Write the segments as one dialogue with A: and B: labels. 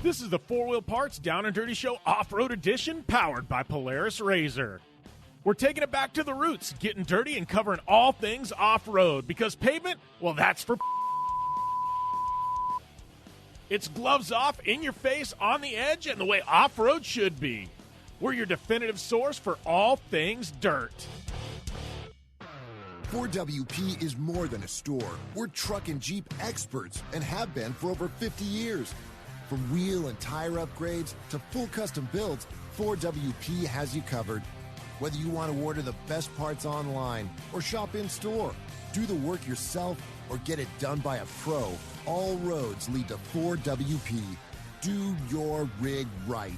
A: This is the Four Wheel Parts Down and Dirty Show Off-Road Edition, powered by Polaris RZR. We're taking it back to the roots, getting dirty and covering all things off-road, because pavement, well, that's for it's gloves off, in your face, on the edge, and the way off-road should be. We're your definitive source for all things dirt.
B: 4WP is more than a store. We're truck and Jeep experts and have been for over 50 years. From wheel and tire upgrades to full custom builds, 4WP has you covered. Whether you want to order the best parts online or shop in store, do the work yourself, or get it done by a pro, all roads lead to 4WP. Do your rig right.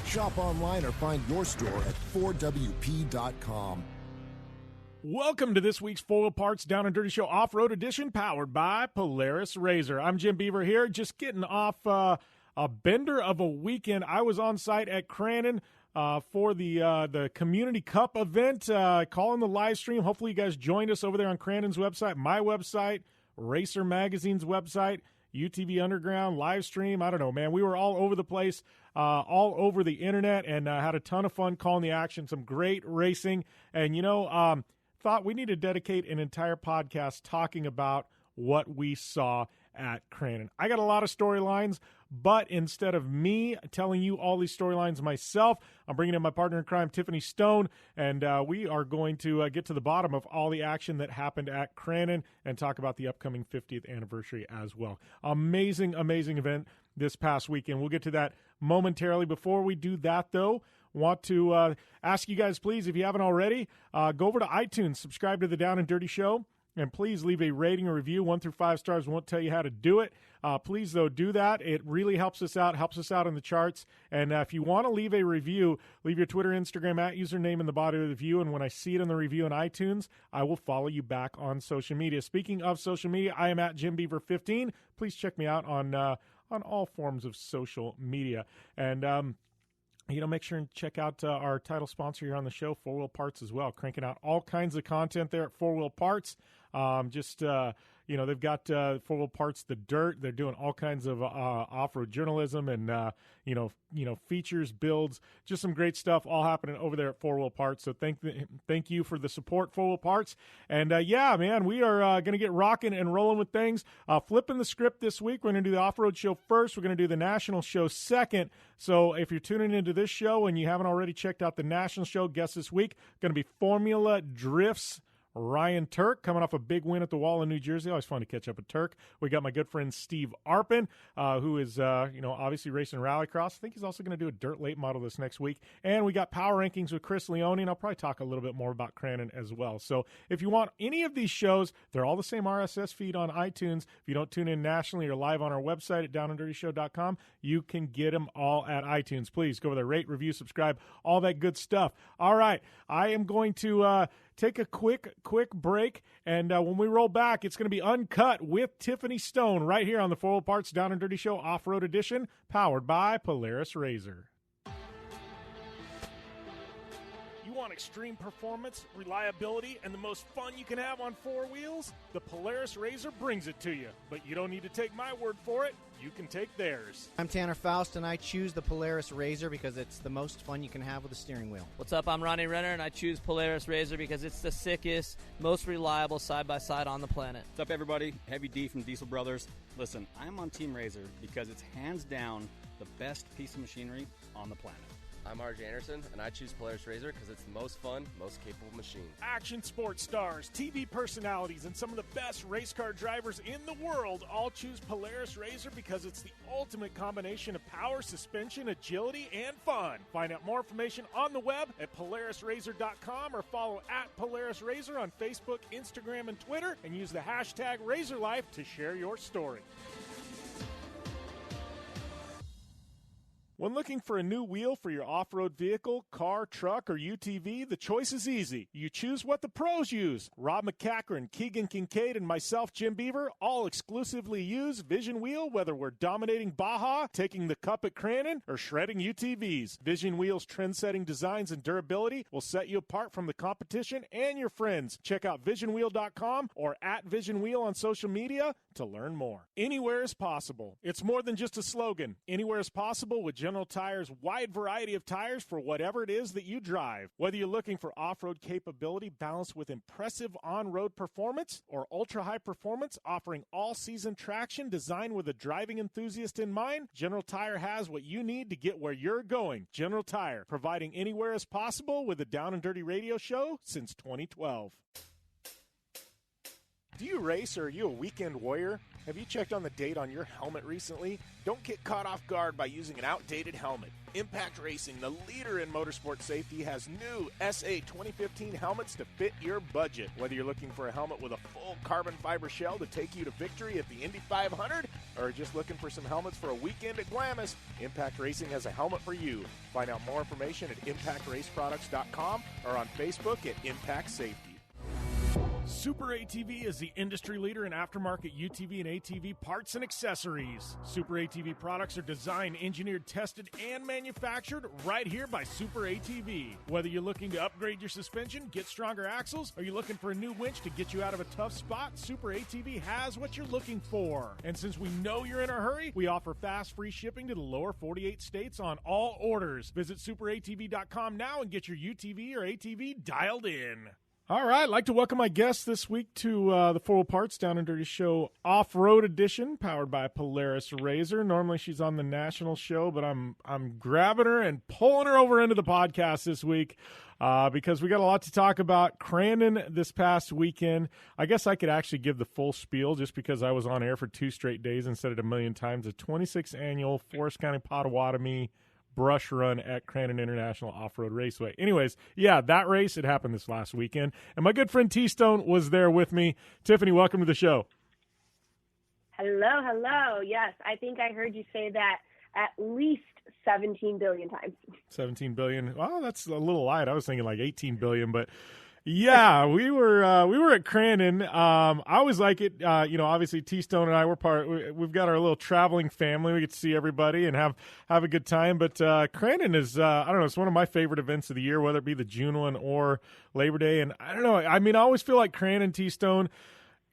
B: Shop online or find your store at 4WP.com.
A: Welcome to this week's Four Wheel Parts Down and Dirty Show Off-Road Edition, powered by Polaris RZR. I'm Jim Beaver here, just getting off a bender of a weekend. I was on site at Crandon for the Community Cup event, calling the live stream. Hopefully you guys joined us over there on Crandon's website, my website, Racer Magazine's website, UTV Underground, live stream. I don't know, man. We were all over the place, all over the internet, and had a ton of fun calling the action, some great racing. And, thought we need to dedicate an entire podcast talking about what we saw at Crandon. I got a lot of storylines, but instead of me telling you all these storylines myself, I'm bringing in my partner in crime, Tiffany Stone, and we are going to get to the bottom of all the action that happened at Crandon and talk about the upcoming 50th anniversary as well. Amazing, amazing event this past weekend. We'll get to that momentarily. Before we do that, though, want to ask you guys, please, if you haven't already, go over to iTunes, subscribe to the Down and Dirty Show, and please leave a rating or review. 1 through 5 stars. Won't tell you how to do it. Please, though, do that. It really helps us out in the charts. And if you want to leave a review, leave your Twitter, Instagram, @username in the body of the review. And when I see it in the review on iTunes, I will follow you back on social media. Speaking of social media, I am at JimBeaver15. Please check me out on all forms of social media. And, make sure and check out our title sponsor here on the show, Four Wheel Parts, as well. Cranking out all kinds of content there at Four Wheel Parts. They've got Four Wheel Parts, The Dirt. They're doing all kinds of off-road journalism and, features, builds, just some great stuff all happening over there at Four Wheel Parts. So thank you for the support, Four Wheel Parts. And, man, we are going to get rocking and rolling with things. Flipping the script this week, we're going to do the off-road show first. We're going to do the national show second. So if you're tuning into this show and you haven't already checked out the national show, guess this week, going to be Formula Drifts. Ryan Turk coming off a big win at the Wall in New Jersey. Always fun to catch up with Turk. We got my good friend Steve Arpin, who is, obviously racing rallycross. I think he's also going to do a dirt late model this next week. And we got Power Rankings with Chris Leone, and I'll probably talk a little bit more about Crandon as well. So if you want any of these shows, they're all the same RSS feed on iTunes. If you don't tune in nationally or live on our website at downanddirtyshow.com, you can get them all at iTunes. Please go over there, rate, review, subscribe, all that good stuff. All right, I am going to take a quick break, and when we roll back, it's going to be Uncut with Tiffany Stone right here on the Four Wheel Parts Down and Dirty Show Off-Road Edition, powered by Polaris RZR. You want extreme performance, reliability, and the most fun you can have on four wheels? The Polaris RZR brings it to you, but you don't need to take my word for it. You can take theirs.
C: I'm Tanner Faust, and I choose the Polaris RZR because it's the most fun you can have with a steering wheel.
D: What's up? I'm Ronnie Renner, and I choose Polaris RZR because it's the sickest, most reliable side-by-side on the planet.
E: What's up, everybody? Heavy D from Diesel Brothers. Listen, I'm on Team RZR because it's hands down the best piece of machinery on the planet.
F: I'm RJ Anderson, and I choose Polaris RZR because it's the most fun, most capable machine.
A: Action sports stars, TV personalities, and some of the best race car drivers in the world all choose Polaris RZR because it's the ultimate combination of power, suspension, agility, and fun. Find out more information on the web at PolarisRZR.com or follow at Polaris RZR on Facebook, Instagram, and Twitter, and use the hashtag RazorLife to share your story. When looking for a new wheel for your off-road vehicle, car, truck, or UTV, the choice is easy. You choose what the pros use. Rob McCachran, Keegan Kincaid, and myself, Jim Beaver, all exclusively use Vision Wheel, whether we're dominating Baja, taking the cup at Crandon, or shredding UTVs. Vision Wheel's trend-setting designs and durability will set you apart from the competition and your friends. Check out visionwheel.com or at Vision Wheel on social media to learn more. Anywhere is possible. It's more than just a slogan. Anywhere is possible with General Tire's wide variety of tires for whatever it is that you drive. Whether you're looking for off-road capability balanced with impressive on-road performance or ultra-high performance offering all-season traction designed with a driving enthusiast in mind, General Tire has what you need to get where you're going. General Tire, providing anywhere is possible with the Down and Dirty Radio Show since 2012. Do you race or are you a weekend warrior? Have you checked on the date on your helmet recently? Don't get caught off guard by using an outdated helmet. Impact Racing, the leader in motorsport safety, has new SA 2015 helmets to fit your budget. Whether you're looking for a helmet with a full carbon fiber shell to take you to victory at the Indy 500 or just looking for some helmets for a weekend at Glamis, Impact Racing has a helmet for you. Find out more information at impactraceproducts.com or on Facebook at Impact Safety. Super ATV is the industry leader in aftermarket UTV and ATV parts and accessories. Super ATV products are designed, engineered, tested, and manufactured right here by Super ATV. Whether you're looking to upgrade your suspension, get stronger axles, or you're looking for a new winch to get you out of a tough spot, Super ATV has what you're looking for. And since we know you're in a hurry, we offer fast, free shipping to the lower 48 states on all orders. Visit superatv.com now and get your UTV or ATV dialed in. All right, I'd like to welcome my guest this week to the Full Parts Down and Dirty Show Off-Road Edition, powered by Polaris Razor. Normally she's on the national show, but I'm grabbing her and pulling her over into the podcast this week because we got a lot to talk about. Crandon this past weekend. I guess I could actually give the full spiel just because I was on air for 2 straight days instead of a million times. The 26th annual Forest County Potawatomi Brush Run at Crandon International Off-Road Raceway. Anyways, yeah, that race, it happened this last weekend. And my good friend T-Stone was there with me. Tiffany, welcome to the show.
G: Hello. Yes, I think I heard you say that at least 17 billion times. 17
A: billion. Well, that's a little light. I was thinking like 18 billion, but yeah, we were at Crandon. I always like it. Obviously T-Stone and I were we've got our little traveling family. We get to see everybody and have a good time. But Crandon is, I don't know, it's one of my favorite events of the year, whether it be the June one or Labor Day. And I don't know, I mean, I always feel like Crandon, T-Stone,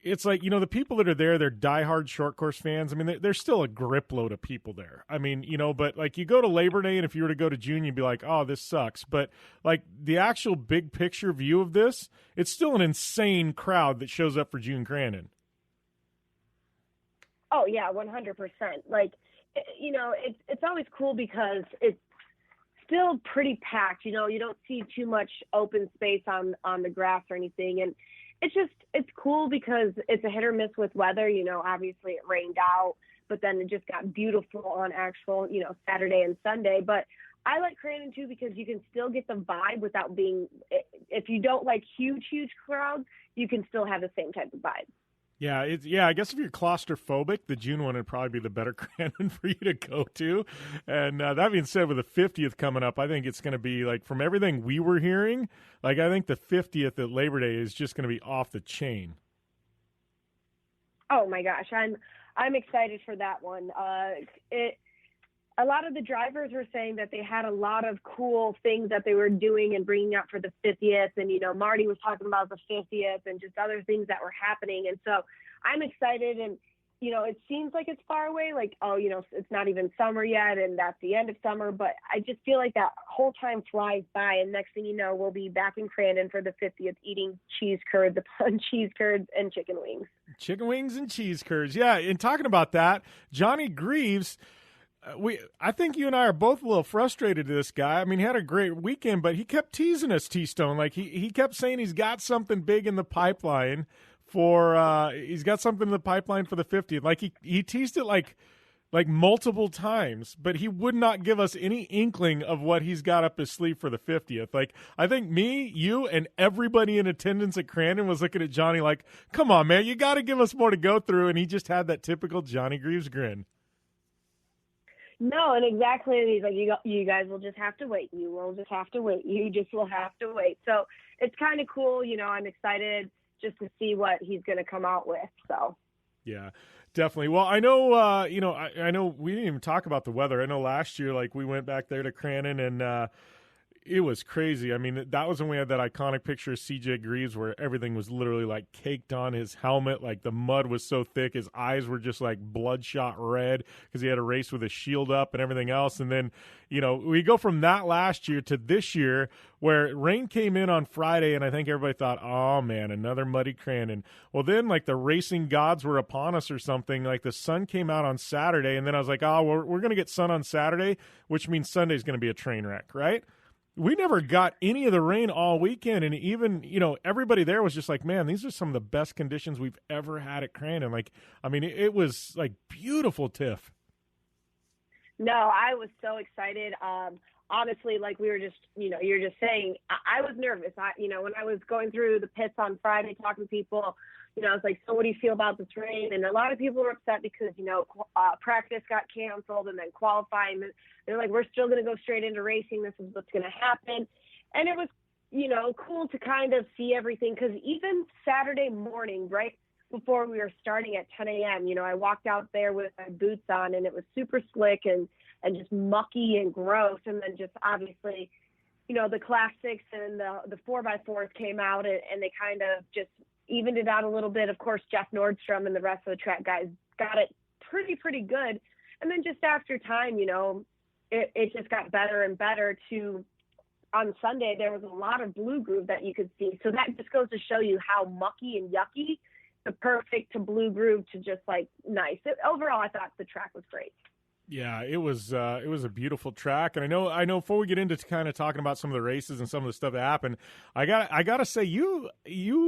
A: it's like, the people that are there, they're diehard short course fans. I mean, there's still a grip load of people there. I mean, but like you go to Labor Day, and if you were to go to June, you'd be like, oh, this sucks. But like the actual big picture view of this, it's still an insane crowd that shows up for June Crandon.
G: Oh, yeah, 100%. Like, it's always cool because it's still pretty packed. You don't see too much open space on the grass or anything. And it's cool because it's a hit or miss with weather. Obviously it rained out, but then it just got beautiful on actual, Saturday and Sunday. But I like Crandon too because you can still get the vibe without being, if you don't like huge crowds, you can still have the same type of vibe.
A: Yeah, I guess if you're claustrophobic, the June one would probably be the better Crandon for you to go to. And that being said, with the 50th coming up, I think it's going to be, like, from everything we were hearing, like, I think the 50th at Labor Day is just going to be off the chain.
G: Oh, my gosh. I'm excited for that one. A lot of the drivers were saying that they had a lot of cool things that they were doing and bringing up for the 50th. And, Marty was talking about the 50th and just other things that were happening. And so I'm excited. And, it seems like it's far away. Like, it's not even summer yet. And that's the end of summer. But I just feel like that whole time flies by. And next thing you know, we'll be back in Crandon for the 50th eating cheese curds upon cheese curds and chicken wings.
A: Chicken wings and cheese curds. Yeah. And talking about that, Johnny Greaves, I think you and I are both a little frustrated to this guy. I mean, he had a great weekend, but he kept teasing us, T-Stone. Like he kept saying he's got something big in the pipeline for the 50th. Like he teased it like multiple times, but he would not give us any inkling of what he's got up his sleeve for the 50th. Like, I think me, you, and everybody in attendance at Crandon was looking at Johnny like, come on, man, you got to give us more to go through. And he just had that typical Johnny Greaves grin.
G: No, and exactly. And he's like, you guys will just have to wait. You will just have to wait. You just will have to wait. So it's kind of cool. I'm excited just to see what he's going to come out with. So.
A: Yeah, definitely. Well, I know, I know we didn't even talk about the weather. I know last year, like we went back there to Crandon and, it was crazy. I mean, that was when we had that iconic picture of CJ Greaves where everything was literally like caked on his helmet. Like the mud was so thick. His eyes were just like bloodshot red because he had a race with his shield up and everything else. And then, we go from that last year to this year where rain came in on Friday and I think everybody thought, oh man, another muddy Crandon. Well, then like the racing gods were upon us or something. Like the sun came out on Saturday and then I was like, oh, we're going to get sun on Saturday, which means Sunday's going to be a train wreck, right? We never got any of the rain all weekend, and even, everybody there was just like, man, these are some of the best conditions we've ever had at Crandon. Like, I mean, it was, like, beautiful, Tiff.
G: No, I was so excited. Honestly, like we were just, you're just saying, I was nervous. When I was going through the pits on Friday talking to people, I was like, so what do you feel about this rain? And a lot of people were upset because, practice got canceled and then qualifying. They're like, we're still going to go straight into racing. This is what's going to happen. And it was, cool to kind of see everything because even Saturday morning, right before we were starting at 10 a.m., I walked out there with my boots on and it was super slick and just mucky and gross. And then just obviously, the classics and the 4x4s came out and they kind of just evened it out a little bit. Of course, Jeff Nordstrom and the rest of the track guys got it pretty good. And then just after time, it just got better and better to on Sunday, there was a lot of blue groove that you could see. So that just goes to show you how mucky and yucky the perfect to blue groove to just like nice. Overall, I thought the track was great.
A: Yeah, it was a beautiful track, and I know. Before we get into kind of talking about some of the races and some of the stuff that happened, I gotta say you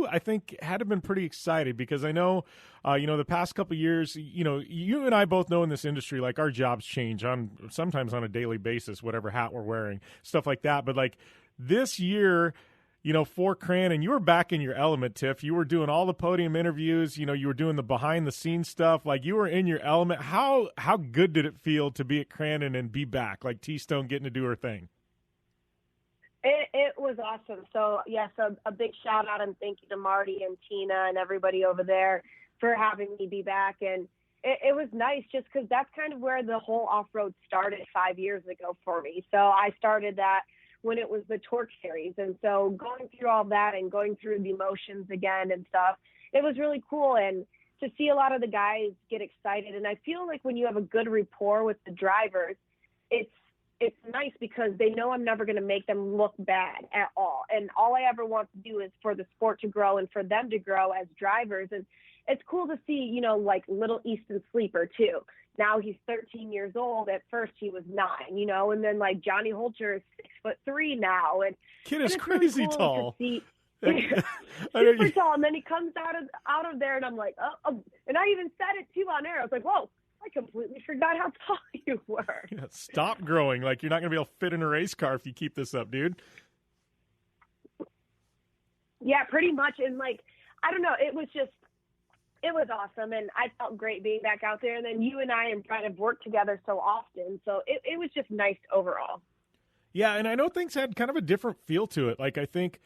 A: I think had to have been pretty excited because I know, the past couple of years, you and I both know in this industry, like our jobs change sometimes on a daily basis, whatever hat we're wearing, stuff like that. But like this year, for Crandon, you were back in your element, Tiff. You were doing all the podium interviews. You were doing the behind-the-scenes stuff. Like, you were in your element. How good did it feel to be at Crandon and be back, like T-Stone getting to do her thing?
G: It was awesome. So, yes, a big shout-out and thank you to Marty and Tina and everybody over there for having me be back. And it was nice just because that's kind of where the whole off-road started 5 years ago for me. So I started that when it was the Torque Series. And so going through all that and going through the emotions again and stuff, it was really cool. And to see a lot of the guys get excited. And I feel like when you have a good rapport with the drivers, it's nice because they know I'm never going to make them look bad at all. And all I ever want to do is for the sport to grow and for them to grow as drivers. And it's cool to see, like little Easton Sleeper too. Now he's 13 years old. At first he was 9, and then like Johnny Holcher is 6'3" now. And
A: kid is crazy
G: really cool
A: tall.
G: Super tall. And then he comes out of there and I'm like, oh, and I even said it too on air. I was like, whoa, I completely forgot how tall you were.
A: Yeah, stop growing. Like you're not going to be able to fit in a race car if you keep this up, dude.
G: Yeah, pretty much. And like, I don't know, it was awesome, and I felt great being back out there. And then you and I have kind of worked together so often, so it was just nice overall.
A: Yeah, and I know things had kind of a different feel to it. Like I think,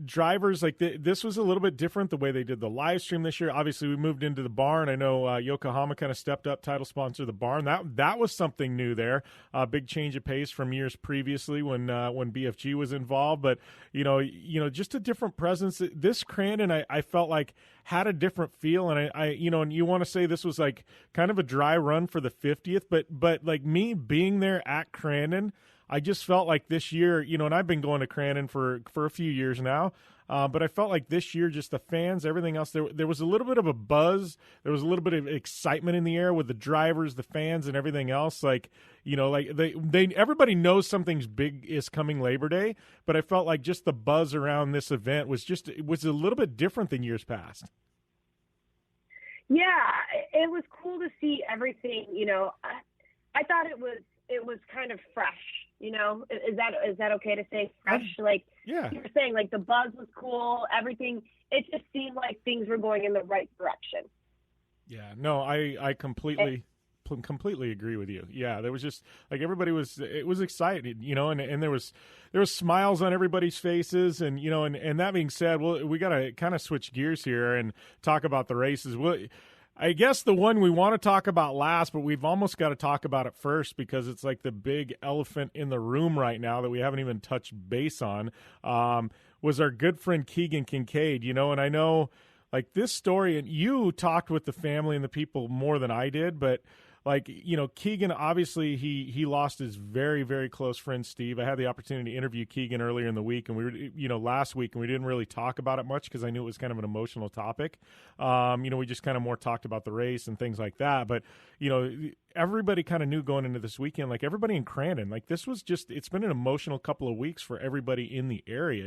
A: drivers, like this was a little bit different the way they did the live stream this year. Obviously, we moved into the barn. I know Yokohama kind of stepped up, title sponsor of the barn. That was something new there. Big change of pace from years previously when BFG was involved. But just a different presence. This Crandon, I felt like had a different feel, and I and you want to say this was like kind of a dry run for the 50th, but like me being there at Crandon, I just felt like this year, and I've been going to Crandon for a few years now, but I felt like this year, just the fans, everything else, there was a little bit of a buzz. There was a little bit of excitement in the air with the drivers, the fans, and everything else. Like, like they everybody knows something's big is coming Labor Day, but I felt like just the buzz around this event was a little bit different than years past.
G: Yeah, it was cool to see everything. I thought it was kind of fresh. Is that okay to say fresh? Like,
A: yeah,
G: you were saying, like the buzz was cool, everything. It just seemed like things were going in the right direction.
A: Yeah, no, I completely completely agree with you. Yeah, there was just like it was excited, and there was smiles on everybody's faces, and and that being said, we got to kind of switch gears here and talk about the races. I guess the one we want to talk about last, but we've almost got to talk about it first because it's like the big elephant in the room right now that we haven't even touched base on, was our good friend Keegan Kincaid, and I know like this story, and you talked with the family and the people more than I did, but like, Keegan, obviously he lost his very, very close friend, Steve. I had the opportunity to interview Keegan earlier in the week, and we were, last week, and we didn't really talk about it much because I knew it was kind of an emotional topic. We just kind of more talked about the race and things like that. But, everybody kind of knew going into this weekend, like everybody in Crandon, like this was it's been an emotional couple of weeks for everybody in the area,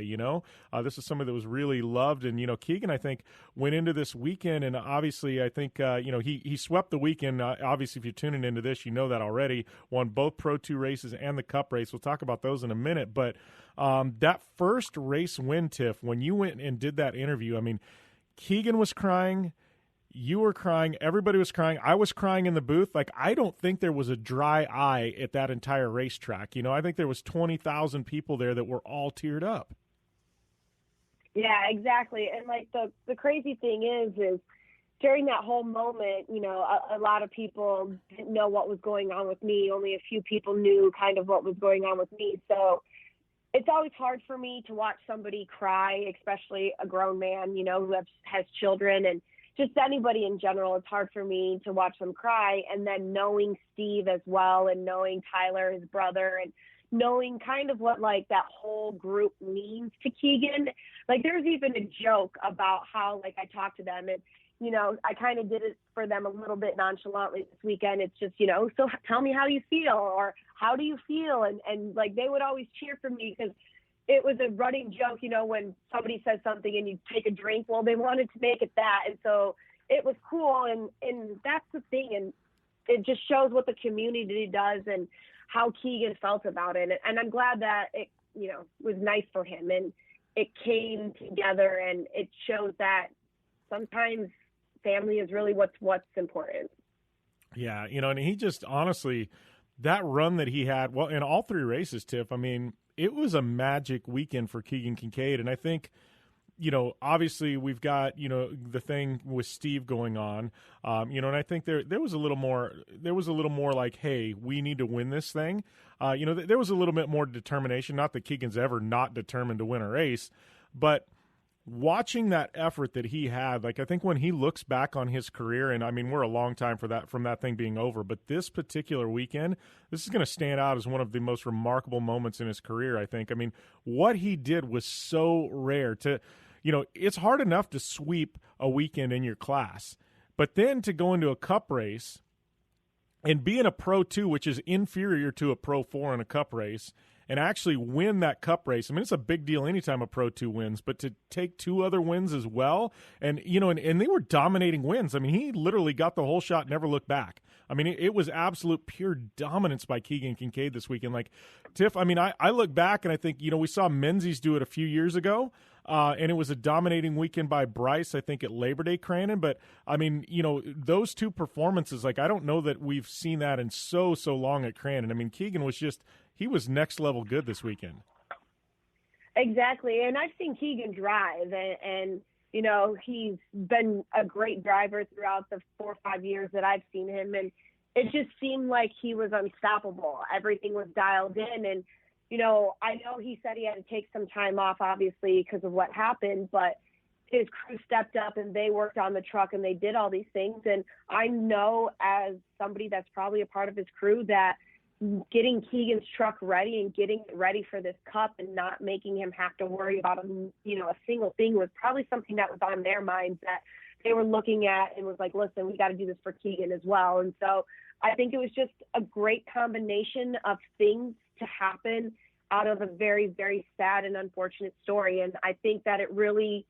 A: This is somebody that was really loved. And, Keegan, I think, went into this weekend, and obviously I think, he swept the weekend. Obviously, if you're tuning into this, you know that already. Won both Pro 2 races and the Cup race. We'll talk about those in a minute. But that first race win, Tiff, when you went and did that interview, I mean, Keegan was crying. You were crying. Everybody was crying. I was crying in the booth. Like, I don't think there was a dry eye at that entire racetrack. I think there was 20,000 people there that were all teared up.
G: Yeah, exactly. And like the crazy thing is during that whole moment, a lot of people didn't know what was going on with me. Only a few people knew kind of what was going on with me. So it's always hard for me to watch somebody cry, especially a grown man, who has children, and just anybody in general. It's hard for me to watch them cry. And then knowing Steve as well, and knowing Tyler, his brother, and knowing kind of what like that whole group means to Keegan. Like there's even a joke about how like I talked to them, and I kind of did it for them a little bit nonchalantly this weekend. It's just, so tell me how you feel, or how do you feel? And like, they would always cheer for me because it was a running joke, when somebody says something and you take a drink, well, they wanted to make it that. And so it was cool. And that's the thing. And it just shows what the community does and how Keegan felt about it. And I'm glad that it, was nice for him, and it came together, and it shows that sometimes family is really what's important.
A: Yeah, and he just honestly, that run that he had, well, in all three races, Tiff, I mean, it was a magic weekend for Keegan Kincaid. And I think, obviously we've got, the thing with Steve going on, and I think there was a little more like, hey, we need to win this thing. There was a little bit more determination, not that Keegan's ever not determined to win a race, but watching that effort that he had, like I think when he looks back on his career, and I mean we're a long time from that thing being over, but this particular weekend, this is going to stand out as one of the most remarkable moments in his career, I think. I mean, what he did was so rare. It's hard enough to sweep a weekend in your class, but then to go into a Cup race and be in a Pro 2, which is inferior to a Pro 4 in a Cup race, and actually win that Cup race. I mean, it's a big deal anytime a Pro 2 wins, but to take two other wins as well, and and they were dominating wins. I mean, he literally got the whole shot, never looked back. I mean, it was absolute pure dominance by Keegan Kincaid this weekend. Like, Tiff, I mean, I look back and I think, we saw Menzies do it a few years ago, and it was a dominating weekend by Bryce, I think, at Labor Day Crandon. But, I mean, those two performances, like, I don't know that we've seen that in so long at Crandon. I mean, Keegan was he was next level good this weekend.
G: Exactly. And I've seen Keegan drive, and he's been a great driver throughout the 4 or 5 years that I've seen him. And it just seemed like he was unstoppable. Everything was dialed in. And, I know he said he had to take some time off, obviously, because of what happened, but his crew stepped up and they worked on the truck and they did all these things. And I know, as somebody that's probably a part of his crew, that getting Keegan's truck ready and getting it ready for this Cup and not making him have to worry about a single thing was probably something that was on their minds, that they were looking at and was like, listen, we got to do this for Keegan as well. And so I think it was just a great combination of things to happen out of a very, very sad and unfortunate story. And I think that it really,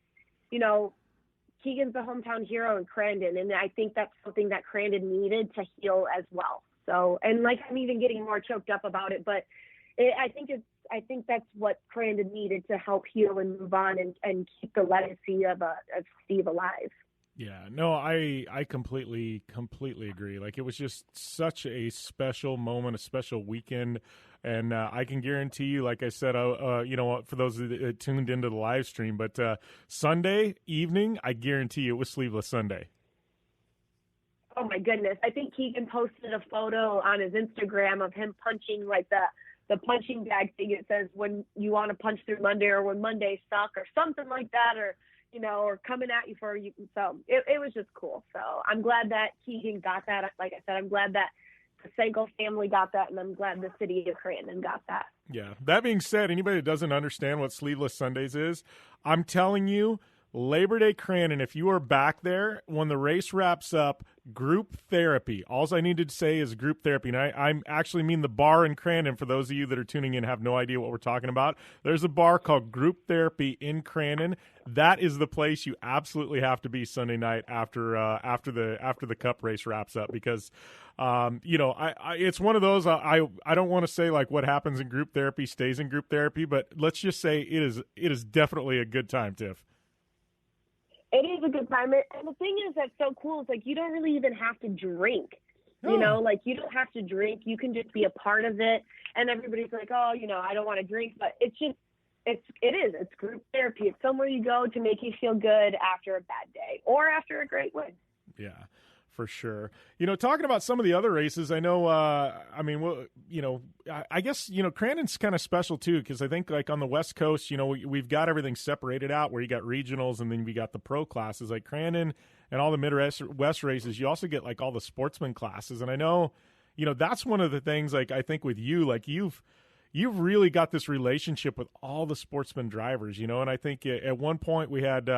G: Keegan's a hometown hero in Crandon, and I think that's something that Crandon needed to heal as well. So, and like, I'm even getting more choked up about it, but I think that's what Crandon needed to help heal and move on and keep the legacy of Steve alive.
A: Yeah, no, I completely agree. Like, it was just such a special moment, a special weekend, and I can guarantee you, like I said, for those that tuned into the live stream, but Sunday evening, I guarantee you it was Sleeveless Sunday.
G: Oh my goodness! I think Keegan posted a photo on his Instagram of him punching like the punching bag thing. It says when you want to punch through Monday, or when Mondays suck, or something like that, or or coming at you for you. So it was just cool. So I'm glad that Keegan got that. Like I said, I'm glad that the Sanko family got that, and I'm glad the city of Crandon got that.
A: Yeah. That being said, anybody that doesn't understand what Sleeveless Sundays is, I'm telling you, Labor Day Crandon, if you are back there, when the race wraps up, group therapy. All I needed to say is group therapy. And I actually mean the bar in Crandon. For those of you that are tuning in have no idea what we're talking about, there's a bar called Group Therapy in Crandon. That is the place you absolutely have to be Sunday night after the Cup race wraps up, because it's one of those. I don't want to say like what happens in group therapy stays in group therapy, but let's just say it is definitely a good time, Tiff.
G: It is a good time. And the thing is that's so cool is like you don't really even have to drink.
A: No.
G: Like you don't have to drink. You can just be a part of it. And everybody's like, oh, I don't want to drink. But it's group therapy. It's somewhere you go to make you feel good after a bad day or after a great win.
A: Yeah, for sure. Talking about some of the other races, I know, I guess, Crandon's kind of special too, because I think like on the West Coast, we've got everything separated out where you got regionals and then we got the pro classes. Like Crandon and all the Midwest races, you also get like all the sportsman classes. And I know, that's one of the things, like I think with you, like you've really got this relationship with all the sportsman drivers, and I think at one point we had,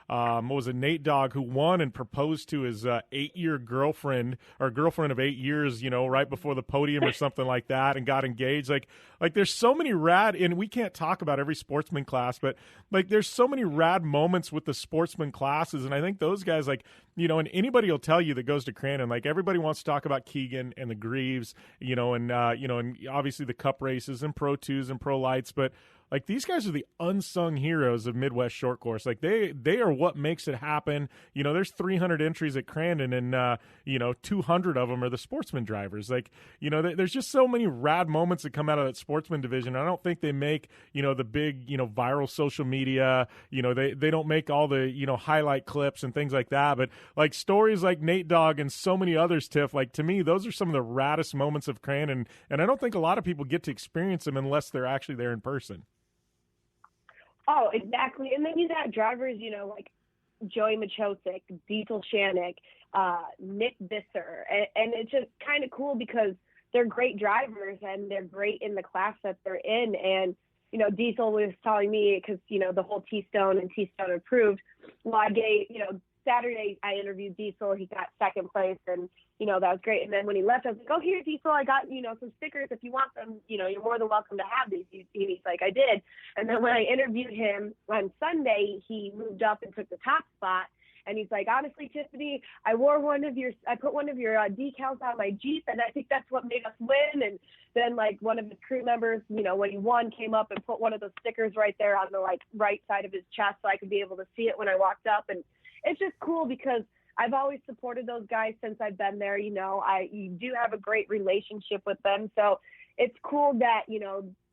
A: Nate Dogg, who won and proposed to his 8-year girlfriend of 8 years, right before the podium or something like that, and got engaged. Like there's so many rad, and we can't talk about every sportsman class, but like there's so many rad moments with the sportsman classes, and I think those guys, like, and anybody will tell you that goes to Crandon, like everybody wants to talk about Keegan and the Greaves, and obviously the Cup races and Pro 2s and Pro Lights, but like these guys are the unsung heroes of Midwest short course. Like they are what makes it happen. There's 300 entries at Crandon, and 200 of them are the sportsman drivers. Like there's just so many rad moments that come out of that sportsman division. I don't think they make the big viral social media. They don't make all the highlight clips and things like that. But like stories like Nate Dogg and so many others, Tiff. Like to me, those are some of the raddest moments of Crandon, and I don't think a lot of people get to experience them unless they're actually there in person.
G: Oh, exactly. And then you got drivers, like Joey Machosik, Diesel Shanik, Nick Visser. And it's just kind of cool because they're great drivers and they're great in the class that they're in. And, Diesel was telling me because, the whole T-Stone and T-Stone approved. Well, I gave, Saturday I interviewed Diesel. He got second place, and that was great. And then when he left, I was like, "Oh, here, Diesel, I got some stickers. If you want them, you're more than welcome to have these." He's like, "I did." And then when I interviewed him on Sunday, he moved up and took the top spot. And he's like, "Honestly, Tiffany, I put one of your decals on my Jeep, and I think that's what made us win." And then like one of his crew members, when he won, came up and put one of those stickers right there on the like right side of his chest so I could be able to see it when I walked up. And it's just cool because I've always supported those guys since I've been there. You do have a great relationship with them. So it's cool that,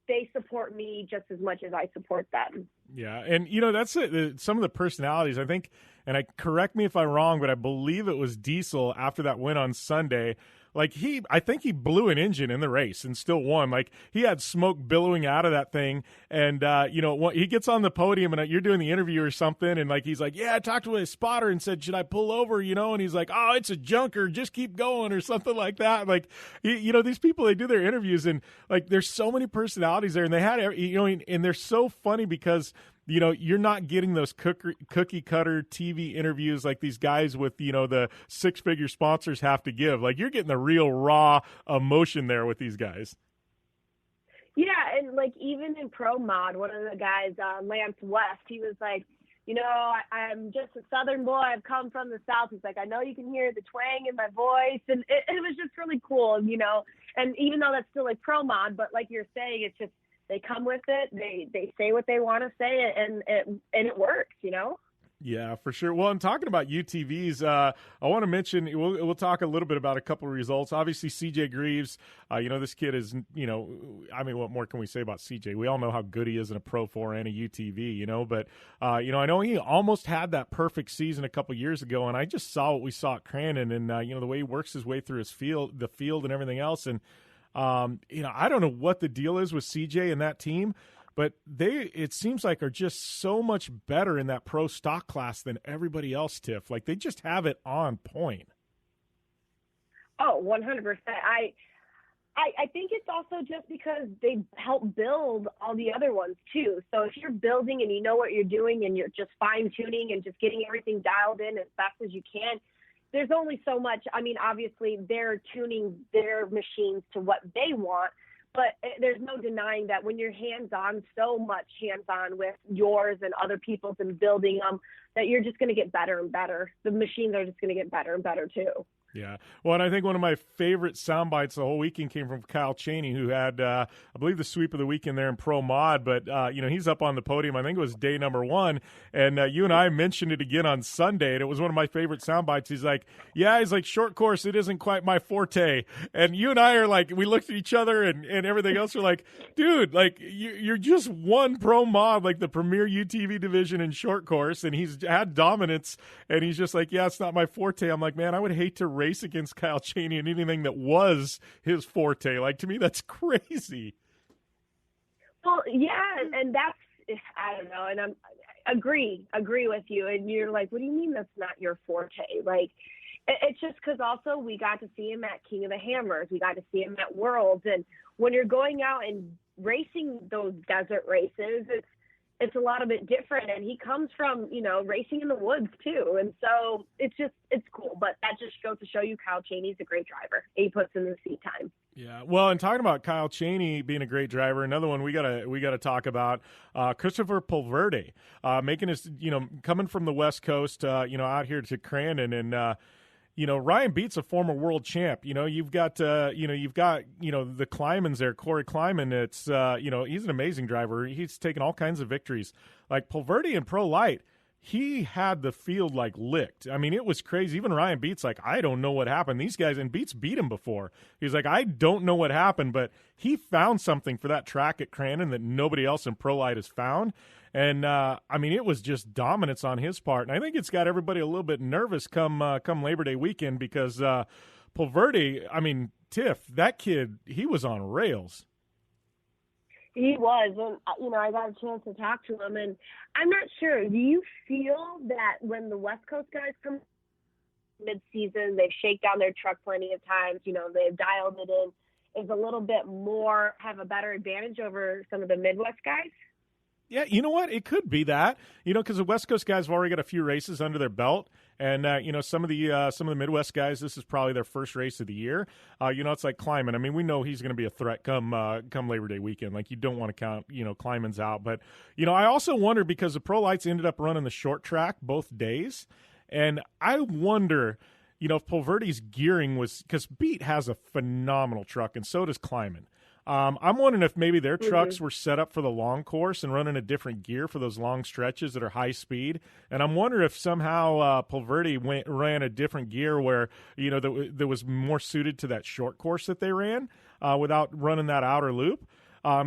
G: they support me just as much as I support them.
A: Yeah. And, that's it. Some of the personalities, I think, and correct me if I'm wrong, but I believe it was Diesel after that win on Sunday. Like I think he blew an engine in the race and still won. Like he had smoke billowing out of that thing. And, he gets on the podium and you're doing the interview or something. And like, he's like, "Yeah, I talked to a spotter and said, should I pull over? And he's like, "Oh, it's a junker. Just keep going," or something like that. Like, these people, they do their interviews and like, there's so many personalities there and they had, and they're so funny because you're not getting those cookie cutter TV interviews like these guys with, the 6-figure sponsors have to give. Like you're getting the real raw emotion there with these guys.
G: Yeah. And like, even in Pro Mod, one of the guys, Lance West, he was like, I'm just a Southern boy. I've come from the South. He's like, I know you can hear the twang in my voice. And it was just really cool, and even though that's still like Pro Mod, but like you're saying, it's just, they come with it. They say what they want to say, and it works,
A: Yeah, for sure. Well, and talking about UTVs, I want to mention we'll talk a little bit about a couple of results. Obviously, CJ Greaves, this kid is, I mean, what more can we say about CJ? We all know how good he is in a Pro 4 and a UTV, but I know he almost had that perfect season a couple years ago, and I just saw what we saw at Crandon, and the way he works his way through the field and everything else, and I don't know what the deal is with CJ and that team. But it seems like, are just so much better in that pro stock class than everybody else, Tiff. Like, they just have it on point.
G: Oh, 100%. I think it's also just because they help build all the other ones, too. So if you're building and you know what you're doing and you're just fine-tuning and just getting everything dialed in as fast as you can, there's only so much. I mean, obviously, they're tuning their machines to what they want. But there's no denying that when you're hands-on, so much hands-on with yours and other people's and building them, that you're just going to get better and better. The machines are just going to get better and better, too.
A: Yeah. Well, and I think one of my favorite sound bites the whole weekend came from Kyle Cheney, who had, I believe, the sweep of the weekend there in Pro Mod. But, he's up on the podium. I think it was day number 1. And you and I mentioned it again on Sunday, and it was one of my favorite sound bites. He's like, short course, it isn't quite my forte. And you and I are like, we looked at each other and everything else. We're like, dude, like, you're just one Pro Mod, like the premier UTV division in short course. And he's had dominance. And he's just like, yeah, it's not my forte. I'm like, man, I would hate to race against Kyle Cheney and anything that was his forte. Like, to me, that's crazy.
G: Well, yeah, and that's, I don't know, and I agree with you. And you're like, what do you mean that's not your forte? Like, it's just because also we got to see him at King of the Hammers. We got to see him at Worlds. And when you're going out and racing those desert races, it's a lot of it different. And he comes from, racing in the woods too. And so it's cool. But that just goes to show you Kyle Cheney's a great driver. He puts in the seat time.
A: Yeah. Well, and talking about Kyle Cheney being a great driver, another one we gotta talk about, Christopher Pulverde, making his, coming from the West Coast, out here to Crandon, and Ryan Beat's a former world champ. You've got the Klymans there, Corey Klyman. It's, he's an amazing driver. He's taken all kinds of victories. Like Pulverde in Pro Light, he had the field like licked. I mean, it was crazy. Even Ryan Beat's like, I don't know what happened. These guys, and Beats beat him before. He's like, I don't know what happened, but he found something for that track at Crandon that nobody else in Pro Light has found. And, it was just dominance on his part. And I think it's got everybody a little bit nervous come Labor Day weekend because Pulverde, Tiff, that kid, he was on rails.
G: He was. And, I got a chance to talk to him. And I'm not sure. Do you feel that when the West Coast guys come mid-season, they've shaken down their truck plenty of times, they've dialed it in, is a little bit more, have a better advantage over some of the Midwest guys?
A: Yeah, you know what? It could be that, because the West Coast guys have already got a few races under their belt, and some of the Midwest guys, this is probably their first race of the year. It's like Klyman. We know he's going to be a threat come Labor Day weekend. Like, you don't want to count Klyman's out, but I also wonder because the Pro Lights ended up running the short track both days, and I wonder. If Pulverde's gearing was – because Beat has a phenomenal truck, and so does Klyman. I'm wondering if maybe their trucks were set up for the long course and running a different gear for those long stretches that are high speed. And I'm wondering if somehow Pulverde ran a different gear where, that was more suited to that short course that they ran without running that outer loop.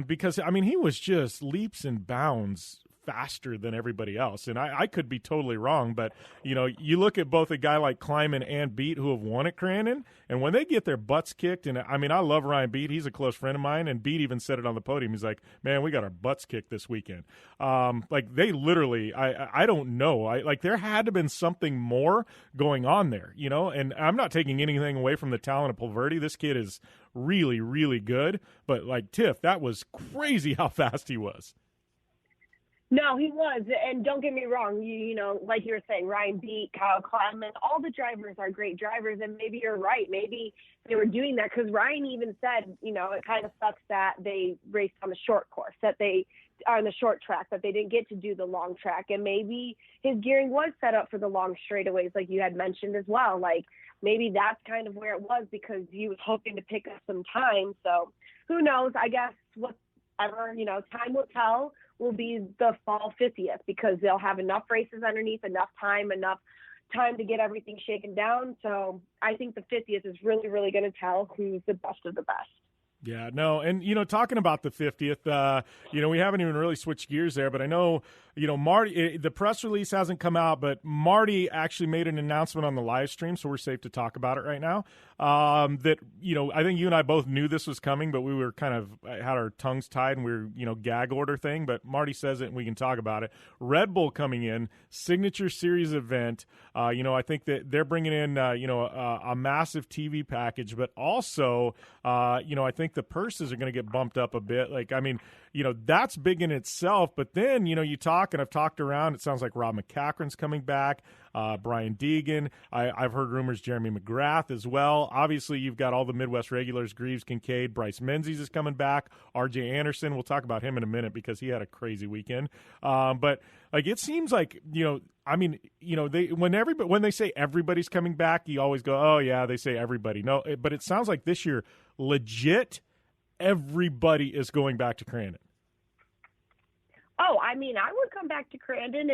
A: Because, he was just leaps and bounds faster than everybody else. And I could be totally wrong, but, you look at both a guy like Klyman and Beat who have won at Crandon, and when they get their butts kicked, and I love Ryan Beat. He's a close friend of mine, and Beat even said it on the podium. He's like, man, we got our butts kicked this weekend. They literally, I don't know. There had to have been something more going on there, and I'm not taking anything away from the talent of Pulverde. This kid is really, really good, but Tiff, that was crazy how fast he was.
G: No, he was. And don't get me wrong, like you were saying, Ryan Beat, Kyle Klyman, all the drivers are great drivers. And maybe you're right. Maybe they were doing that because Ryan even said, it kind of sucks that they raced on the short course, that they are on the short track, that they didn't get to do the long track. And maybe his gearing was set up for the long straightaways, like you had mentioned as well. Like, maybe that's kind of where it was because he was hoping to pick up some time. So who knows? I guess whatever, time will tell. will be the fall 50th, because they'll have enough races underneath, enough time to get everything shaken down. So I think the 50th is really, really going to tell who's the best of the best.
A: Yeah, no, and, talking about the 50th, we haven't even really switched gears there, but I know, Marty, the press release hasn't come out, but Marty actually made an announcement on the live stream, so we're safe to talk about it right now, that, I think you and I both knew this was coming, but we were kind of had our tongues tied and we were, gag order thing, but Marty says it and we can talk about it. Red Bull coming in, Signature Series event, I think that they're bringing in, a massive TV package, but also, I think the purses are going to get bumped up a bit. That's big in itself. But then, you talk, and I've talked around, it sounds like Rob McCachran's coming back, Brian Deegan. I've heard rumors Jeremy McGrath as well. Obviously, you've got all the Midwest regulars, Greaves, Kincaid, Bryce Menzies is coming back, RJ Anderson. We'll talk about him in a minute because he had a crazy weekend. But it seems like, when they say everybody's coming back, you always go, oh yeah, they say everybody. No, but it sounds like this year, legit, everybody is going back to Crandon.
G: Oh, I would come back to Crandon.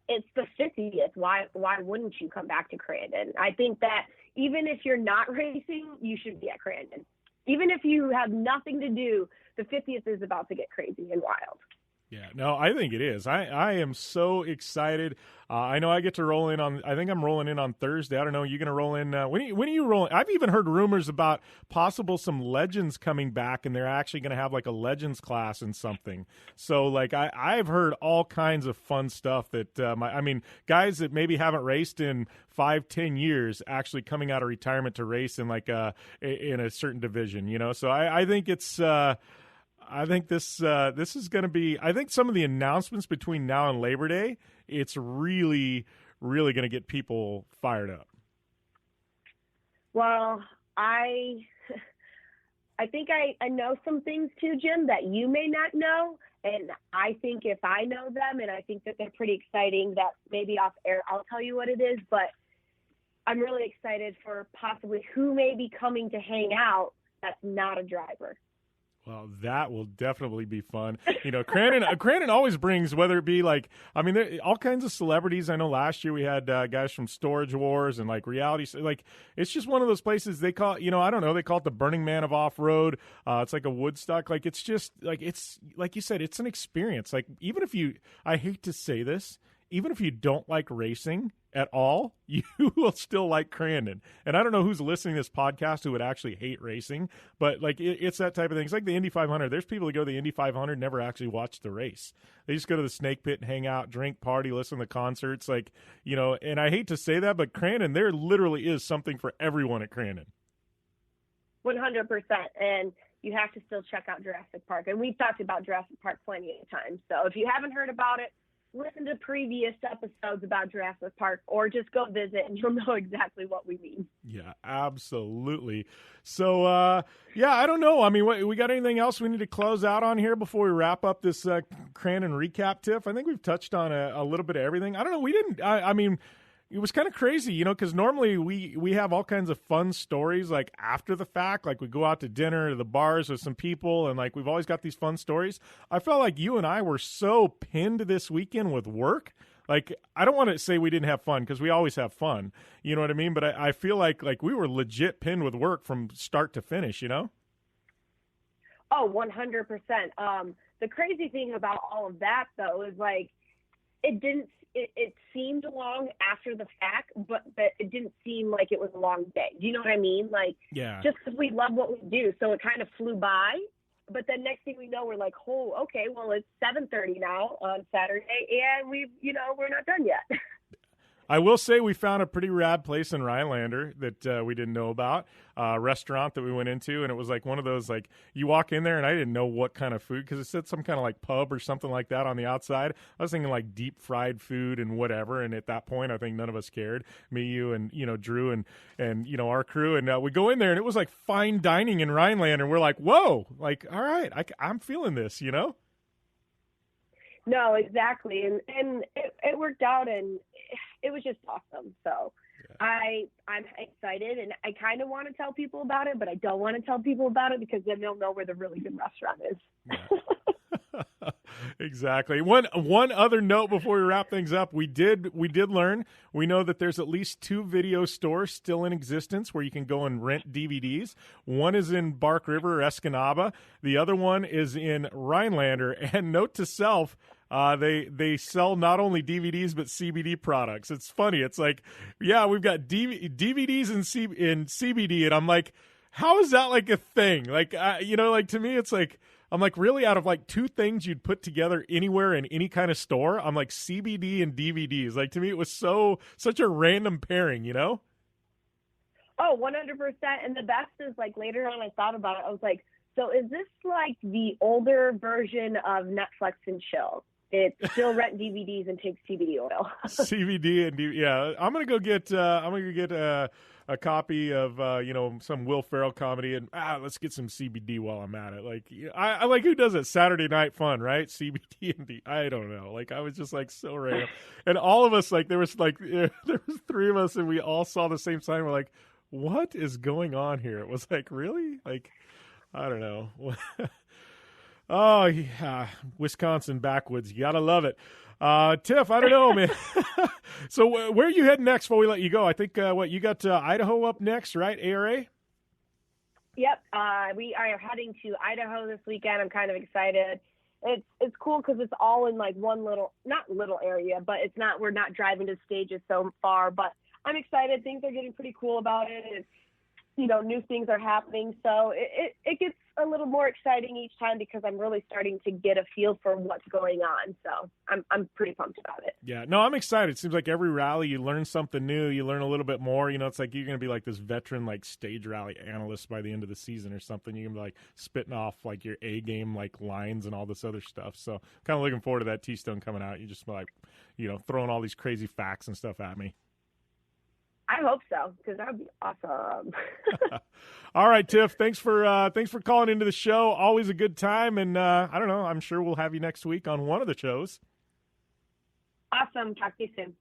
G: It's the 50th. Why wouldn't you come back to Crandon? I think that even if you're not racing, you should be at Crandon. Even if you have nothing to do, the 50th is about to get crazy and wild.
A: Yeah, no, I think it is. I am so excited. I know I get to roll in on, I think I'm rolling in on Thursday. I don't know, you going to roll in? When are you rolling? I've even heard rumors about some legends coming back, and they're actually going to have like a legends class and something. So I've heard all kinds of fun stuff that, guys that maybe haven't raced in 5-10 years actually coming out of retirement to race in in a certain division, So I think it's, I think this is going to be. I think some of the announcements between now and Labor Day, it's really, really going to get people fired up.
G: Well, I think I know some things too, Jim, that you may not know, and I think if I know them, and I think that they're pretty exciting, that maybe off air I'll tell you what it is. But I'm really excited for possibly who may be coming to hang out that's not a driver.
A: Well, that will definitely be fun. Crandon always brings, whether it be all kinds of celebrities. I know last year we had guys from Storage Wars and reality. It's just one of those places they call, I don't know, they call it the Burning Man of off-road. It's like a Woodstock. It's just it's like you said, it's an experience. Even if I hate to say this, even if you don't like racing at all, you will still like Crandon. And I don't know who's listening to this podcast who would actually hate racing, but it's that type of thing. It's like the Indy 500. There's people who go to the Indy 500 never actually watch the race. They just go to the Snake Pit and hang out, drink, party, listen to concerts. And I hate to say that, but Crandon, there literally is something for everyone at Crandon.
G: 100%. And you have to still check out Jurassic Park. And we've talked about Jurassic Park plenty of times. So if you haven't heard about it, listen to previous episodes about Jurassic Park, or just go visit and you'll know exactly what we mean.
A: Yeah, absolutely. So, I don't know. We got anything else we need to close out on here before we wrap up this Crandon recap, Tiff? I think we've touched on a little bit of everything. I don't know. We didn't, it was kind of crazy, because normally we have all kinds of fun stories after the fact. We go out to dinner to the bars with some people, and we've always got these fun stories. I felt like you and I were so pinned this weekend with work. I don't want to say we didn't have fun, because we always have fun. You know what I mean? But I feel like we were legit pinned with work from start to finish, Oh,
G: 100%. The crazy thing about all of that, though, is it seemed long after the fact, but it didn't seem like it was a long day. Do you know what I mean?
A: Yeah.
G: Just because we love what we do, so it kind of flew by. But then next thing we know, we're like, oh, okay, well, it's 7:30 now on Saturday, and we're not done yet.
A: I will say we found a pretty rad place in Rhinelander that we didn't know about, a restaurant that we went into, and it was one of those, you walk in there, and I didn't know what kind of food, because it said some kind of pub or something like that on the outside. I was thinking deep fried food and whatever, and at that point, I think none of us cared. Me, you, and, Drew and our crew, and we go in there, and it was fine dining in Rhinelander, and we're like, whoa, all right, I'm feeling this,
G: No, exactly, and it worked out, and it was just awesome. So yeah. I'm excited, and I kind of want to tell people about it, but I don't want to tell people about it because then they'll know where the really good restaurant is.
A: Yeah. Exactly. One other note before we wrap things up, we did learn. We know that there's at least 2 video stores still in existence where you can go and rent DVDs. One is in Bark River or Escanaba. The other one is in Rhinelander. And note to self, they sell not only DVDs but CBD products. It's funny. It's like, yeah, we've got DVDs in CBD, and I'm like, how is that like a thing? Like, like to me, it's like, I'm like, really, out of like 2 things you'd put together anywhere in any kind of store, I'm like CBD and DVDs. Like, to me, it was such a random pairing,
G: Oh, 100%. And the best is, like, later on I thought about it. I was like, so is this like the older version of Netflix and chill? It's still rent DVDs and take CBD oil.
A: CBD and yeah. I'm gonna go get a copy of some Will Ferrell comedy, and let's get some CBD while I'm at it. Like, I like, who does it? Saturday Night Fun, right? CBD and I don't know. Like, I was just like so random, and all of us, like, there was 3 of us, and we all saw the same sign. We're like, what is going on here? It was like, really? Like, I don't know. Oh, yeah. Wisconsin backwoods. You got to love it. Tiff, I don't know, man. So where are you heading next before we let you go? I think, you got Idaho up next, right? ARA?
G: Yep. We are heading to Idaho this weekend. I'm kind of excited. It's cool because it's all in like one not little area, but we're not driving to stages so far, but I'm excited. Things are getting pretty cool about it. It's, new things are happening. So it gets a little more exciting each time because I'm really starting to get a feel for what's going on. So I'm pretty pumped about it.
A: Yeah, no, I'm excited. It seems like every rally you learn something new. You learn a little bit more. It's like you're going to be like this veteran, like stage rally analyst by the end of the season or something. You're going to be like spitting off like your A game, like lines and all this other stuff. So kind of looking forward to that T-Stone coming out. You just like, throwing all these crazy facts and stuff at me.
G: I hope so, because that would be awesome.
A: All right, Tiff. Thanks for calling into the show. Always a good time, and I don't know. I'm sure we'll have you next week on one of the shows.
G: Awesome. Talk to you soon.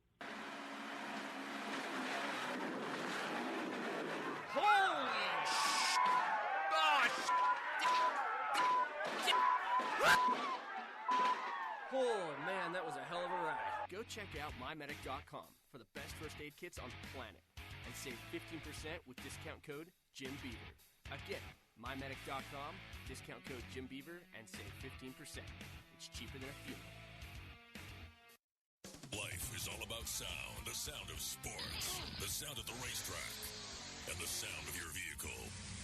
F: Oh, man, that was a hell of a ride. Go check out mymedic.com for the best first aid kits on the planet and save 15% with discount code JimBeaver. Again, mymedic.com, discount code JimBeaver, and save 15%. It's cheaper than a funeral.
H: Life is all about sound, the sound of sports, the sound at the racetrack, and the sound of your vehicle.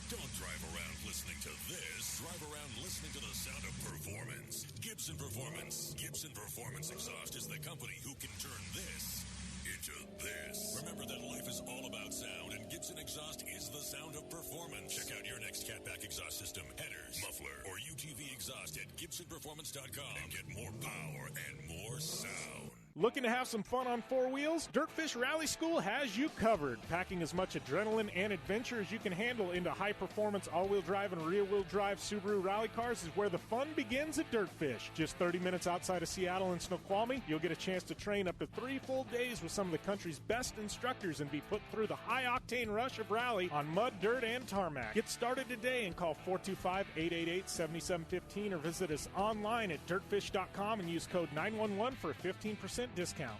H: Don't drive around listening to this. Drive around listening to the sound of performance. Gibson Performance. Gibson Performance Exhaust is the company who can turn this into this. Remember that life is all about sound, and Gibson Exhaust is the sound of performance. Check out your next catback exhaust system, headers, muffler, or UTV exhaust at GibsonPerformance.com and get more power and more sound.
A: Looking to have some fun on 4 wheels? Dirtfish Rally School has you covered. Packing as much adrenaline and adventure as you can handle into high-performance all-wheel drive and rear-wheel drive Subaru rally cars is where the fun begins at Dirtfish. Just 30 minutes outside of Seattle and Snoqualmie, you'll get a chance to train up to 3 full days with some of the country's best instructors and be put through the high-octane rush of rally on mud, dirt, and tarmac. Get started today and call 425-888-7715 or visit us online at dirtfish.com and use code 911 for a 15% discount.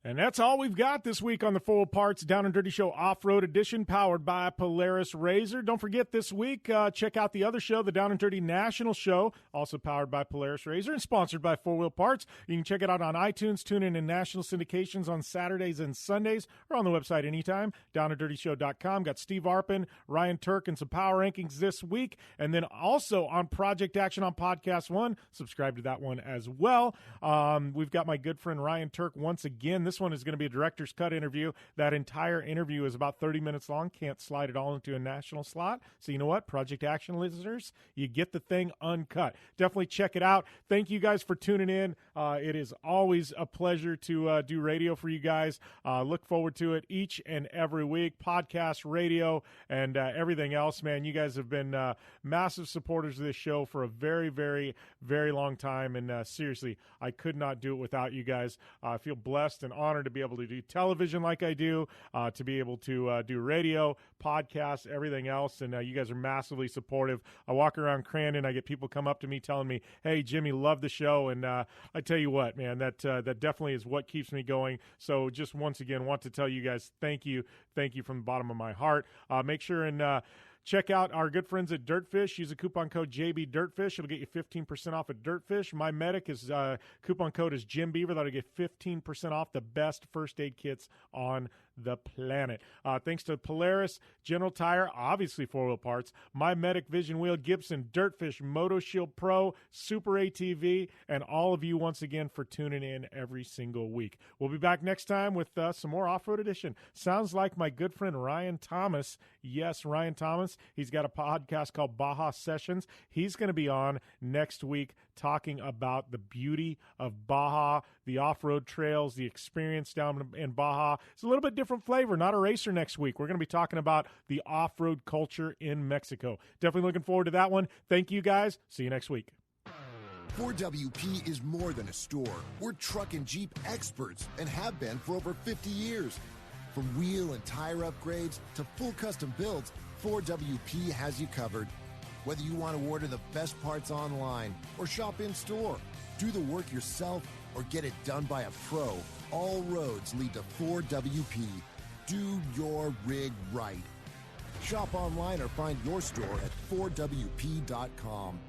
A: And that's all we've got this week on the Full Parts Down and Dirty Show Off-Road Edition, powered by Polaris RZR. Don't forget this week, check out the other show, the Down and Dirty National Show, also powered by Polaris RZR and sponsored by 4 Wheel Parts. You can check it out on iTunes, TuneIn, and national syndications on Saturdays and Sundays, or on the website anytime, downanddirtyshow.com. Got Steve Arpin, Ryan Turk, and some power rankings this week. And then also on Project Action on Podcast One, subscribe to that one as well. We've got my good friend Ryan Turk once again. This one is going to be a director's cut interview. That entire interview is about 30 minutes long. Can't slide it all into a national slot. So you know what? Project Action listeners, you get the thing uncut. Definitely check it out. Thank you guys for tuning in. It is always a pleasure to do radio for you guys. Look forward to it each and every week. Podcast, radio, and everything else, man. You guys have been massive supporters of this show for a very, very, very long time. And seriously, I could not do it without you guys. I feel blessed and honor to be able to do television like I do, to be able to do radio, podcasts, everything else. And you guys are massively supportive. I walk around Crandon. I get people come up to me telling me, hey, Jimmy, love the show. And I tell you what, man, that definitely is what keeps me going. So just once again, want to tell you guys thank you. Thank you from the bottom of my heart. Make sure and check out our good friends at Dirtfish. Use a coupon code JBDirtfish. It'll get you 15% off at Dirtfish. My Medic is coupon code is Jim Beaver. That'll get 15% off the best first aid kits on the planet. Thanks to Polaris, General Tire, obviously 4-wheel parts, My Medic Vision Wheel, Gibson, Dirtfish, Moto Shield Pro, Super ATV, and all of you once again for tuning in every single week. We'll be back next time with some more Off-Road Edition. Sounds like my good friend Ryan Thomas. Yes, Ryan Thomas. He's got a podcast called Baja Sessions. He's going to be on next week talking about the beauty of Baja, the off-road trails, the experience down in Baja. It's a little bit different flavor, not a racer next week. We're going to be talking about the off-road culture in Mexico. Definitely looking forward to that one. Thank you, guys. See you next week.
B: 4WP is more than a store. We're truck and Jeep experts and have been for over 50 years. From wheel and tire upgrades to full custom builds, 4WP has you covered. Whether you want to order the best parts online or shop in store, do the work yourself, or get it done by a pro, all roads lead to 4WP. Do your rig right. Shop online or find your store at 4WP.com.